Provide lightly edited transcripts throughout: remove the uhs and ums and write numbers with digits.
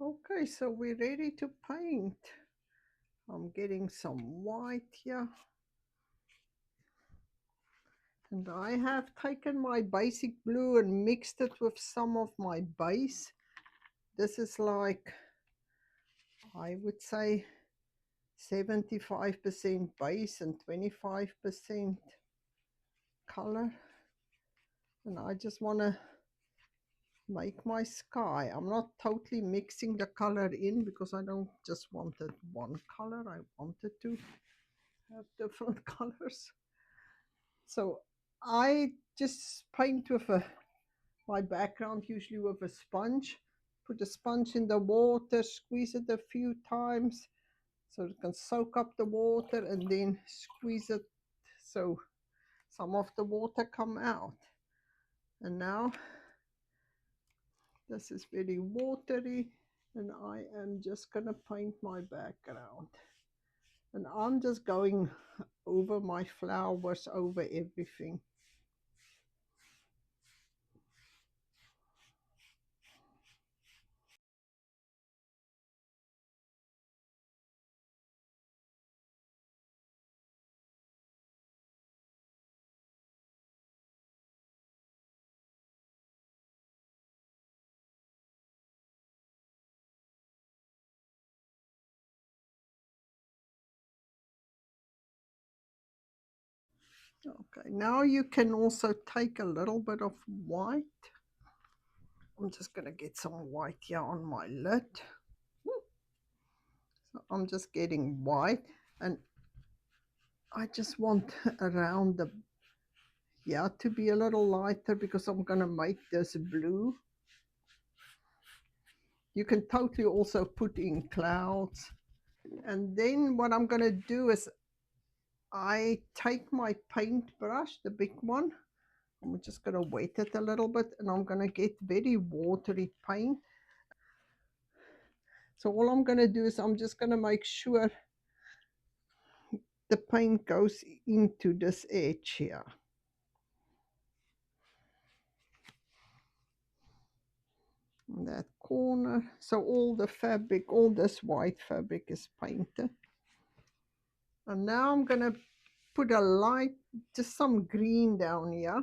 Okay, so we're ready to paint. I'm getting some white here. And I have taken my basic blue and mixed it with some of my base. This is like, I would say, 75% base and 25% color. And I just want to make my sky. I'm not totally mixing the color in because I don't just wanted one color. I wanted to have different colors. So I just paint with my background, usually with a sponge. Put the sponge in the water, squeeze it a few times so it can soak up the water, and then squeeze it so some of the water come out. And now this is very watery, and I am just gonna paint my background. And I'm just going over my flowers, over everything. Okay, now you can also take a little bit of white. I'm just going to get some white here on my lid. So I'm just getting white, and I just want around the, yeah, to be a little lighter because I'm going to make this blue. You can totally also put in clouds. And then what I'm going to do is I take my paintbrush, the big one. I'm just going to wet it a little bit, and I'm going to get very watery paint. So all I'm going to do is I'm just going to make sure the paint goes into this edge here. That corner. So all the fabric, all this white fabric is painted. And now I'm going to put a light, just some green down here.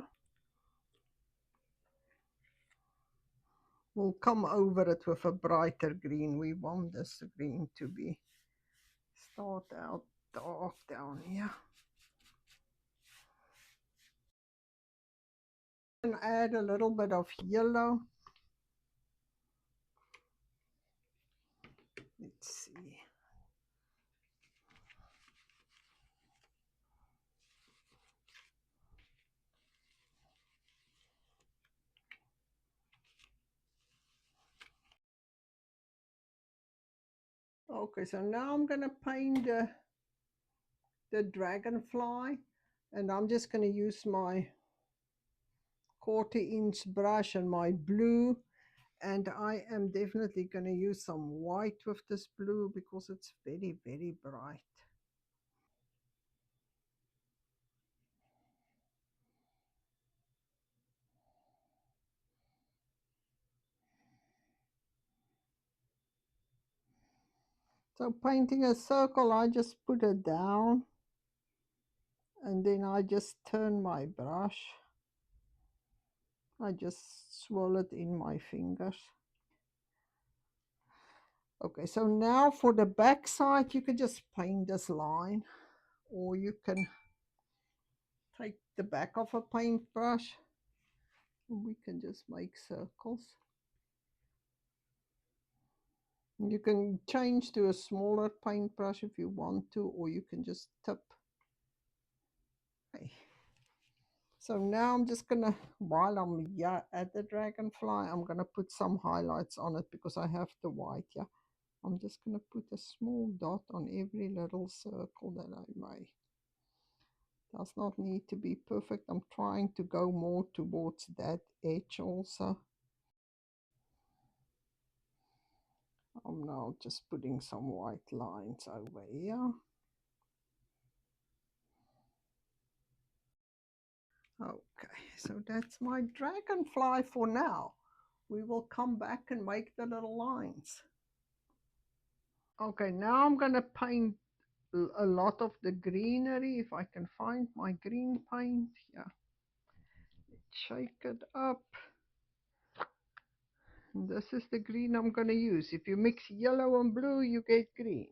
We'll come over it with a brighter green. We want this green to be start out dark down here. And add a little bit of yellow. Let's see. Okay, so now I'm going to paint the dragonfly, and I'm just going to use my 1/4 inch brush and my blue, and I am definitely going to use some white with this blue because it's very, very bright. So painting a circle, I just put it down, and then I just turn my brush. I just swirl it in my fingers. Okay, so now for the back side, you can just paint this line, or you can take the back of a paintbrush, and we can just make circles. You can change to a smaller paintbrush if you want to, or you can just tip. Okay. So now I'm just gonna, while I'm here at the dragonfly, I'm gonna put some highlights on it because I have the white here. I'm just gonna put a small dot on every little circle that I make. Does not need to be perfect. I'm trying to go more towards that edge also. I'm now just putting some white lines over here. Okay, so that's my dragonfly for now. We will come back and make the little lines. Okay, now I'm gonna paint a lot of the greenery, if I can find my green paint. Yeah, shake it up. And this is the green I'm gonna use. If you mix yellow and blue, you get green.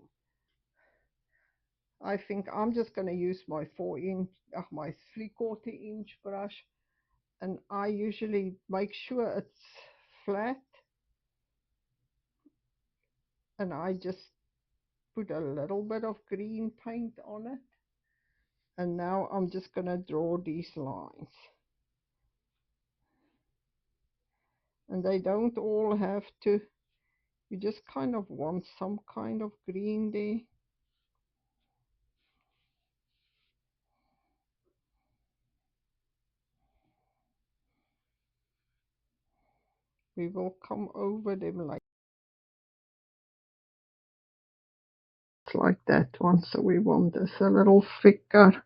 I think I'm just gonna use my 4-inch, my 3/4 inch brush, and I usually make sure it's flat, and I just put a little bit of green paint on it. And now I'm just gonna draw these lines. And they don't all have to, you just kind of want some kind of green there. We will come over them like that one. So we want this a little thicker.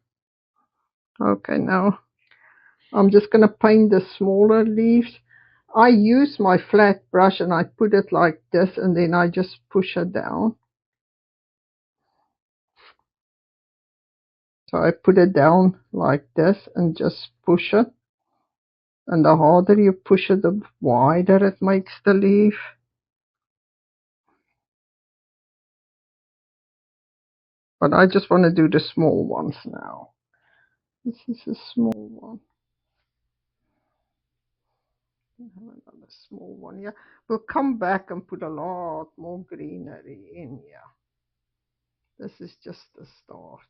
Okay, now I'm just going to paint the smaller leaves. I use my flat brush and I put it like this, and then I just push it down. So I put it down like this and just push it. And the harder you push it, the wider it makes the leaf. But I just want to do the small ones now. This is a small one. Another small one, yeah. We'll come back and put a lot more greenery in here. This is just the start.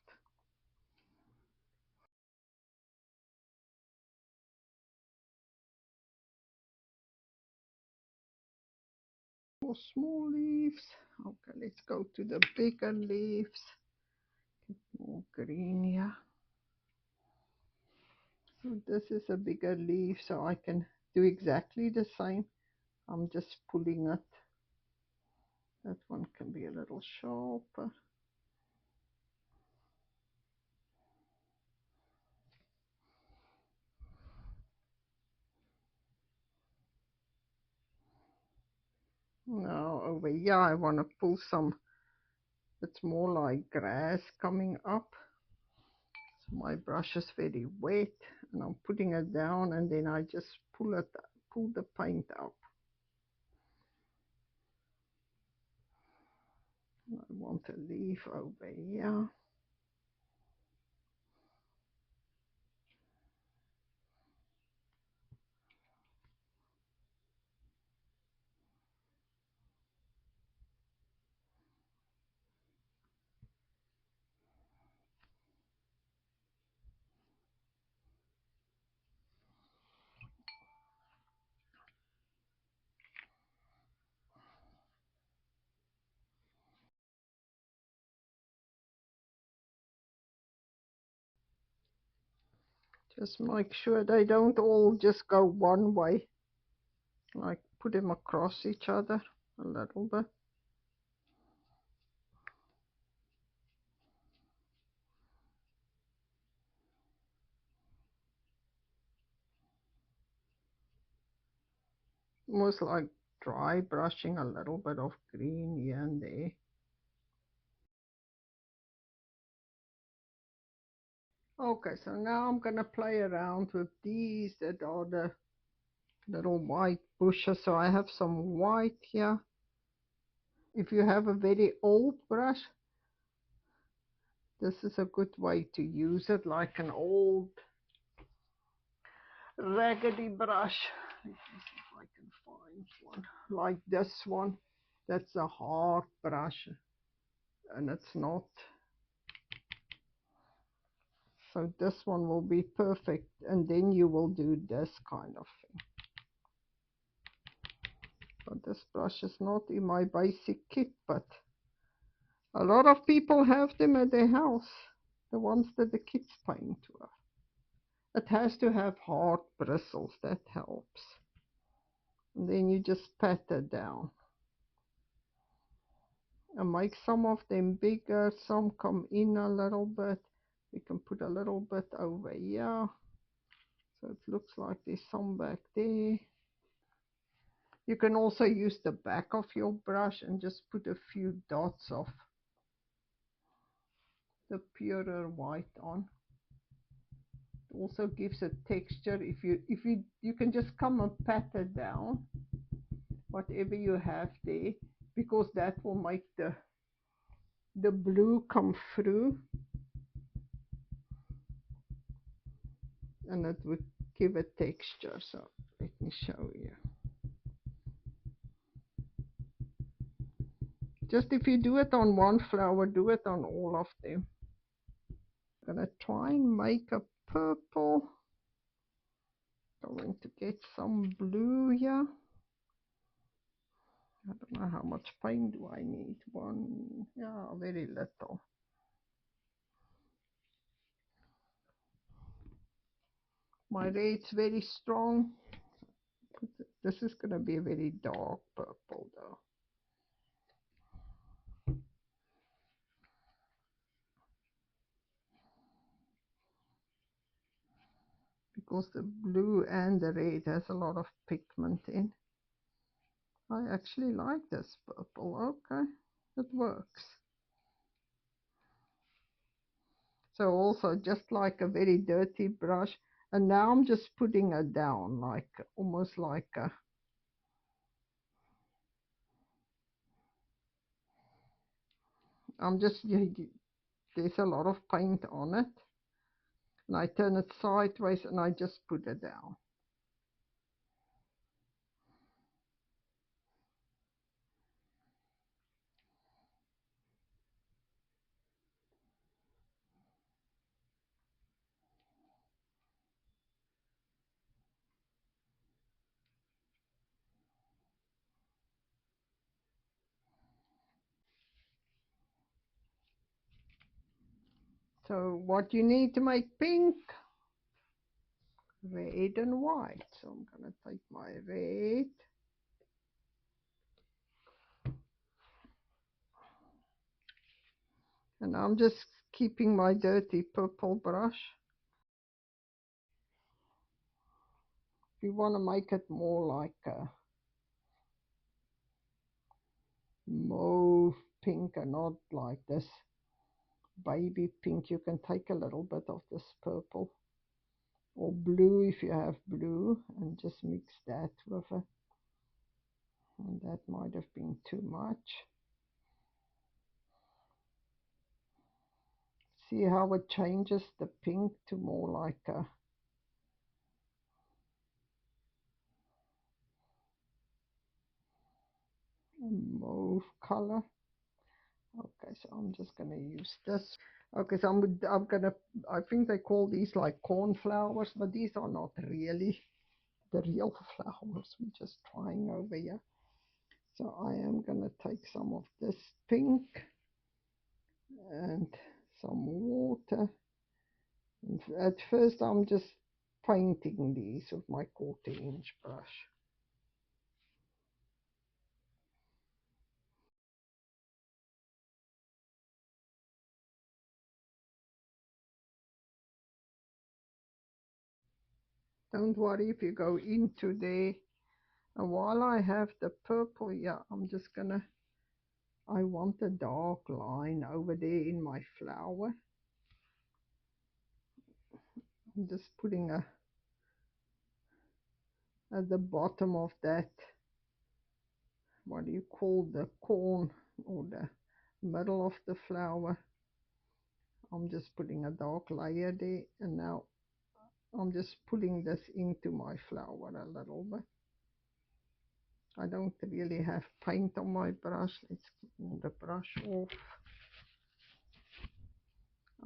More small leaves. Okay, let's go to the bigger leaves. More green here. So this is a bigger leaf, so I can do exactly the same. I'm just pulling it. That one can be a little sharper. Now over here I want to pull some, it's more like grass coming up. So my brush is very wet and I'm putting it down, and then I just pull the paint up. I want a leaf over here. Just make sure they don't all just go one way. Like put them across each other a little bit. Almost like dry brushing a little bit of green here and there. Okay, so now I'm gonna play around with these that are the little white bushes. So I have some white here. If you have a very old brush, this is a good way to use it, like an old raggedy brush. Let me see if I can find one like this one. That's a hard brush, and it's not. So this one will be perfect, and then you will do this kind of thing. But this brush is not in my basic kit, but a lot of people have them at their house, the ones that the kids paint with. It has to have hard bristles, that helps. And then you just pat it down. And make some of them bigger, some come in a little bit. We can put a little bit over here. So it looks like there's some back there. You can also use the back of your brush and just put a few dots of the purer white on. It also gives a texture. You can just come and pat it down, whatever you have there, because that will make the blue come through, and it would give a texture. So let me show you. Just if you do it on one flower, do it on all of them. I'm gonna try and make a purple. Going to get some blue here. I don't know how much paint do I need. One, yeah, very little. My red's very strong. This is going to be a very dark purple though. Because the blue and the red has a lot of pigment in. I actually like this purple. Okay, it works. So also just like a very dirty brush, and now I'm just putting it down, like almost like a, there's a lot of paint on it, and I turn it sideways and I just put it down. So what you need to make pink, red and white. So I'm going to take my red, and I'm just keeping my dirty purple brush. You want to make it more like a mauve pink and not like this baby pink. You can take a little bit of this purple or blue if you have blue and just mix that with it. And that might have been too much. See how it changes the pink to more like a mauve color. Okay, so I'm just going to use this. Okay, so I'm gonna, I think they call these like cornflowers, but these are not really the real flowers. We're just trying over here. So I am gonna take some of this pink and some water. And at first I'm just painting these with my 1/4-inch brush. Don't worry if you go into there. And while I have the purple, yeah, I'm just gonna, I want a dark line over there in my flower. I'm just putting a, at the bottom of that, what do you call the corn, or the middle of the flower. I'm just putting a dark layer there, and now I'm just pulling this into my flower a little bit. I don't really have paint on my brush. Let's get the brush off.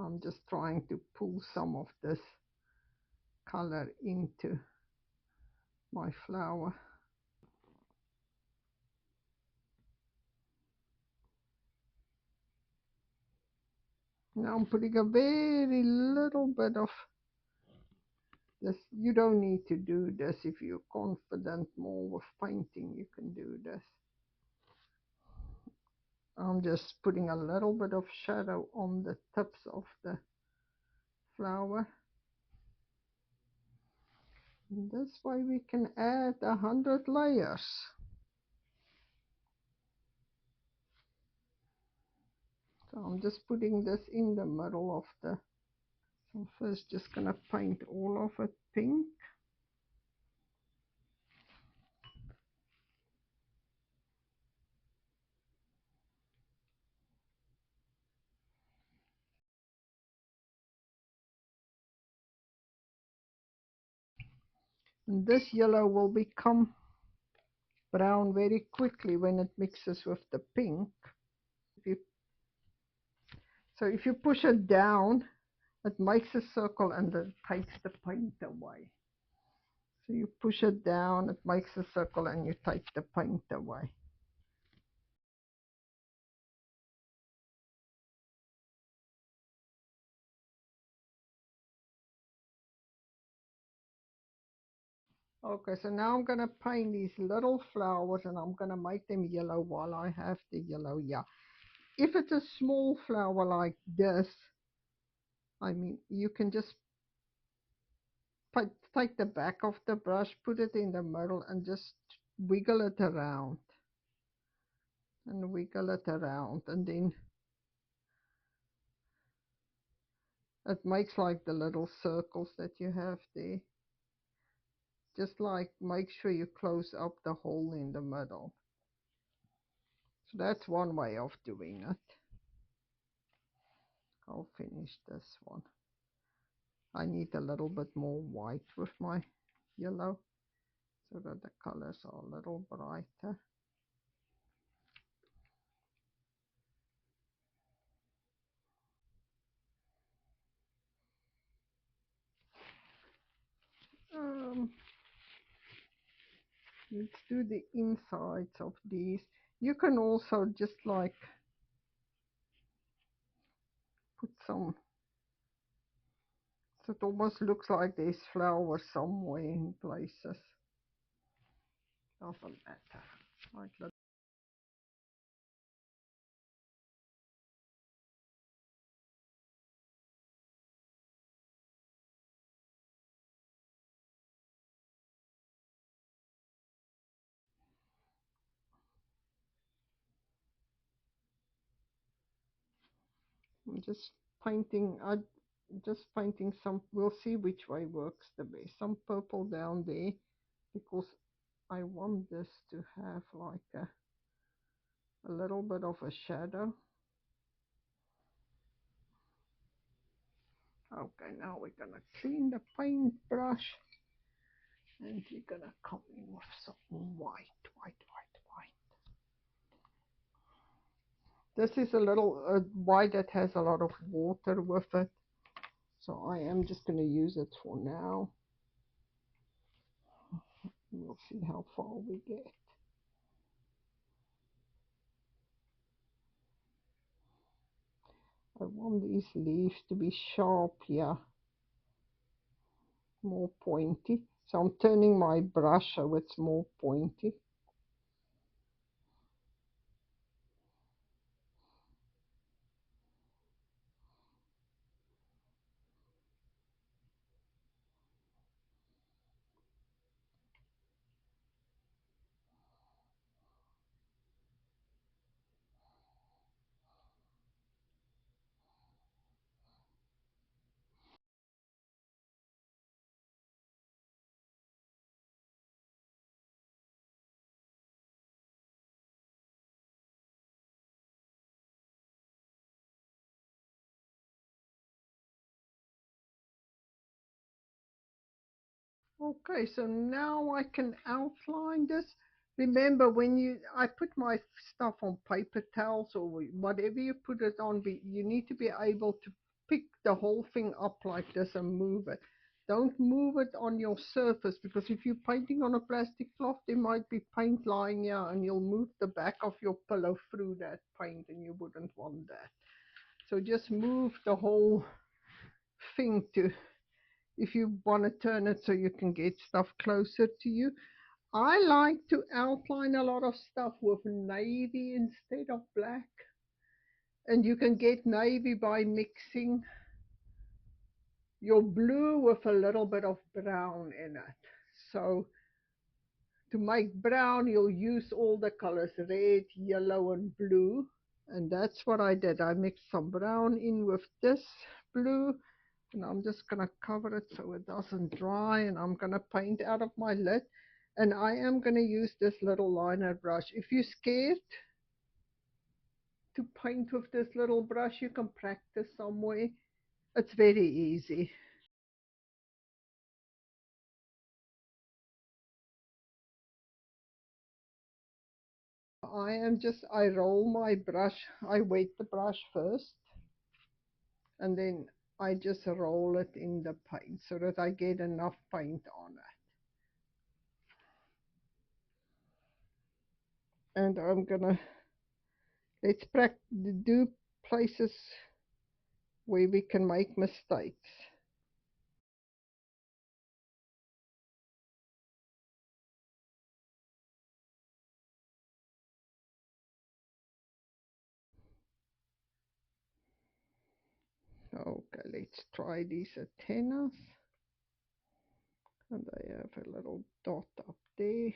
I'm just trying to pull some of this color into my flower. Now I'm putting a very little bit of this. You don't need to do this. If you're confident more with painting, you can do this. I'm just putting a little bit of shadow on the tips of the flower. And this way we can add 100 layers. So I'm just putting this in the middle of the, so I'm first just going to paint all of it pink. And this yellow will become brown very quickly when it mixes with the pink. So if you push it down, it makes a circle and it takes the paint away. So you push it down, it makes a circle, and you take the paint away. Okay, so now I'm going to paint these little flowers and I'm going to make them yellow while I have the yellow. Yeah. If it's a small flower like this, I mean, you can just take the back of the brush, put it in the middle, and just wiggle it around. And wiggle it around. And then it makes like the little circles that you have there. Just like make sure you close up the hole in the middle. So that's one way of doing it. I'll finish this one. I need a little bit more white with my yellow so that the colors are a little brighter. Let's do the insides of these. You can also just like put some, so it almost looks like there's flowers somewhere in places. Doesn't matter. Like that. I'm just painting. Just painting some. We'll see which way works the best. Some purple down there because I want this to have like a little bit of a shadow. Okay, now we're gonna clean the paintbrush and we're gonna come in with some white. This is a little white that has a lot of water with it, so I am just gonna use it for now. We'll see how far we get. I want these leaves to be sharp here, more pointy. So I'm turning my brush so it's more pointy. Okay, so now I can outline this. Remember when I put my stuff on paper towels or whatever you put it on, you need to be able to pick the whole thing up like this and move it. Don't move it on your surface because if you're painting on a plastic cloth, there might be paint lying here and you'll move the back of your pillow through that paint and you wouldn't want that. So just move the whole thing to, if you want to turn it so you can get stuff closer to you. I like to outline a lot of stuff with navy instead of black. And you can get navy by mixing your blue with a little bit of brown in it. So to make brown, you'll use all the colors, red, yellow, and blue. And that's what I did. I mixed some brown in with this blue, and I'm just gonna cover it so it doesn't dry, and I'm gonna paint out of my lid. And I am gonna use this little liner brush. If you're scared to paint with this little brush, you can practice somewhere. It's very easy. I roll my brush, I wet the brush first, and then I just roll it in the paint so that I get enough paint on it. And I'm gonna, let's do places where we can make mistakes. Okay, let's try these antennas. And I have a little dot up there.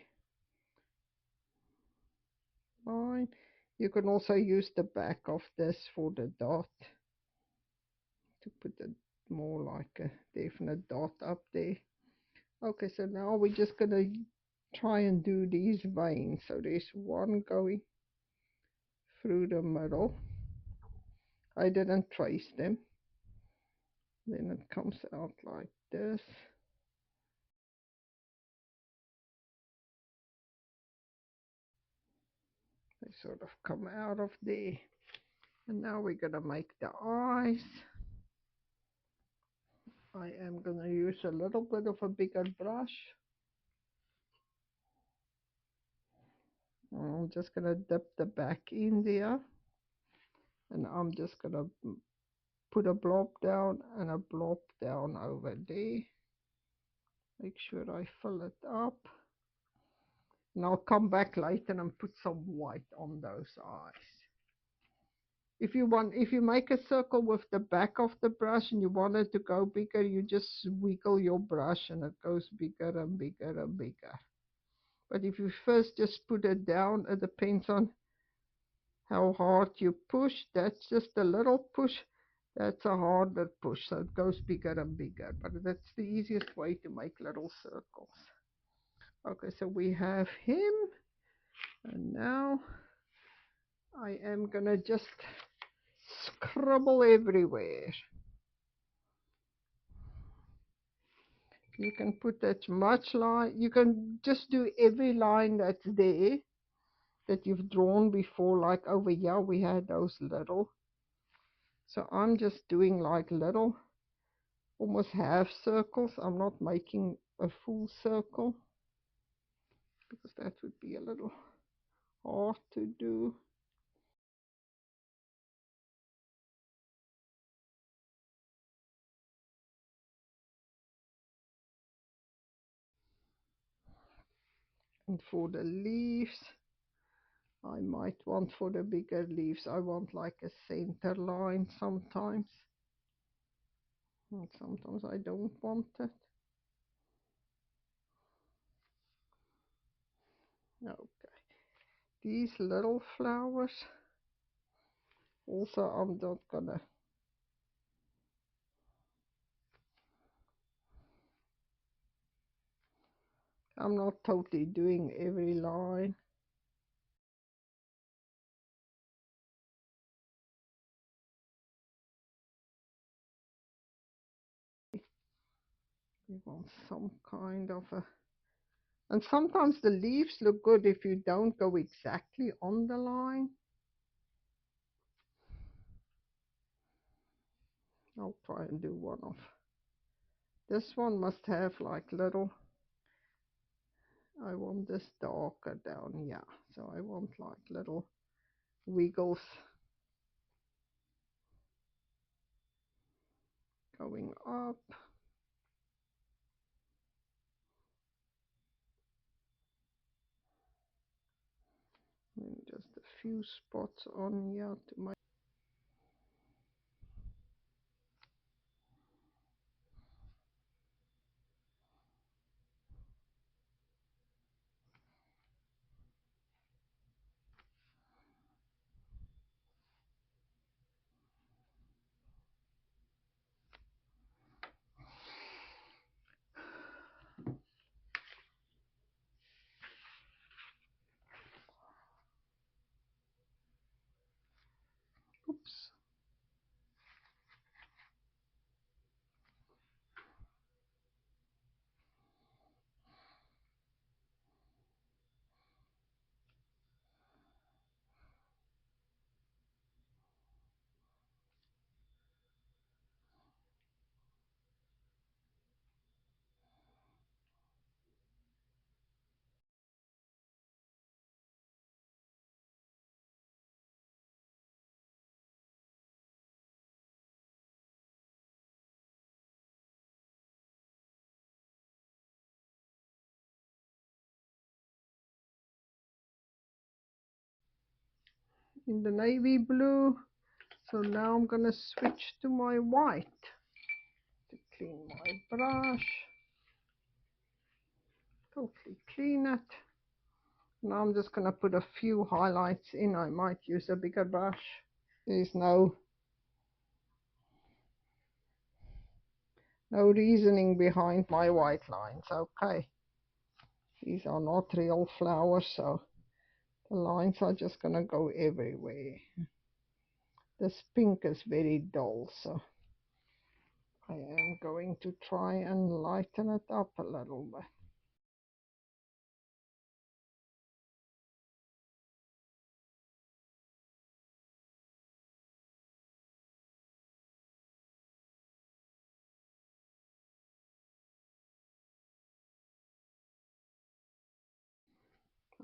Fine. You can also use the back of this for the dot to put it more like a definite dot up there. Okay, so now we're just gonna try and do these veins. So there's one going through the middle. I didn't trace them. Then it comes out like this. They sort of come out of there. And now we're gonna make the eyes. I am gonna use a little bit of a bigger brush. I'm just gonna dip the back in there. And I'm just gonna put a blob down and a blob down over there. Make sure I fill it up. And I'll come back later and put some white on those eyes. If you make a circle with the back of the brush and you want it to go bigger, you just wiggle your brush and it goes bigger and bigger and bigger. But if you first just put it down, it depends on how hard you push. That's just a little push. That's a harder push, so it goes bigger and bigger. But that's the easiest way to make little circles. Okay, so we have him. And now I am gonna just scribble everywhere. You can put as much line, you can just do every line that's there that you've drawn before, like over here we had those little. So I'm just doing like little, almost half circles. I'm not making a full circle because that would be a little hard to do. And for the leaves, I might want, for the bigger leaves, I want like a center line sometimes. And sometimes I don't want it. Okay. These little flowers, also I'm not gonna, I'm not totally doing every line. You want some kind of a, and sometimes the leaves look good if you don't go exactly on the line. I'll try and do one of, this one must have like little, I want this darker down here, so I want like little wiggles going up. And just a few spots on here to make. leaves. In the navy blue. So now I'm gonna switch to my white to clean my brush. Totally clean it. Now I'm just gonna put a few highlights in. I might use a bigger brush. There's no reasoning behind my white lines. Okay, these are not real flowers, so the lines are just gonna go everywhere. This pink is very dull, so I am going to try and lighten it up a little bit.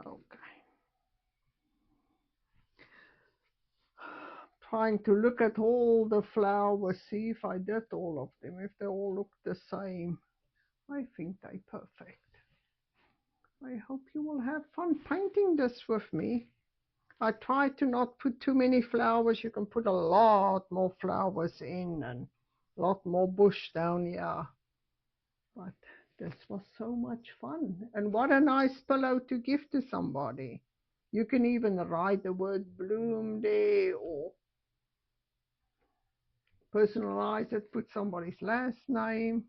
Okay. Trying to look at all the flowers, see if I did all of them, if they all look the same. I think they're perfect. I hope you will have fun painting this with me. I try to not put too many flowers. You can put a lot more flowers in and a lot more bush down here. But this was so much fun. And what a nice pillow to give to somebody. You can even write the word bloom there or personalize it, put somebody's last name.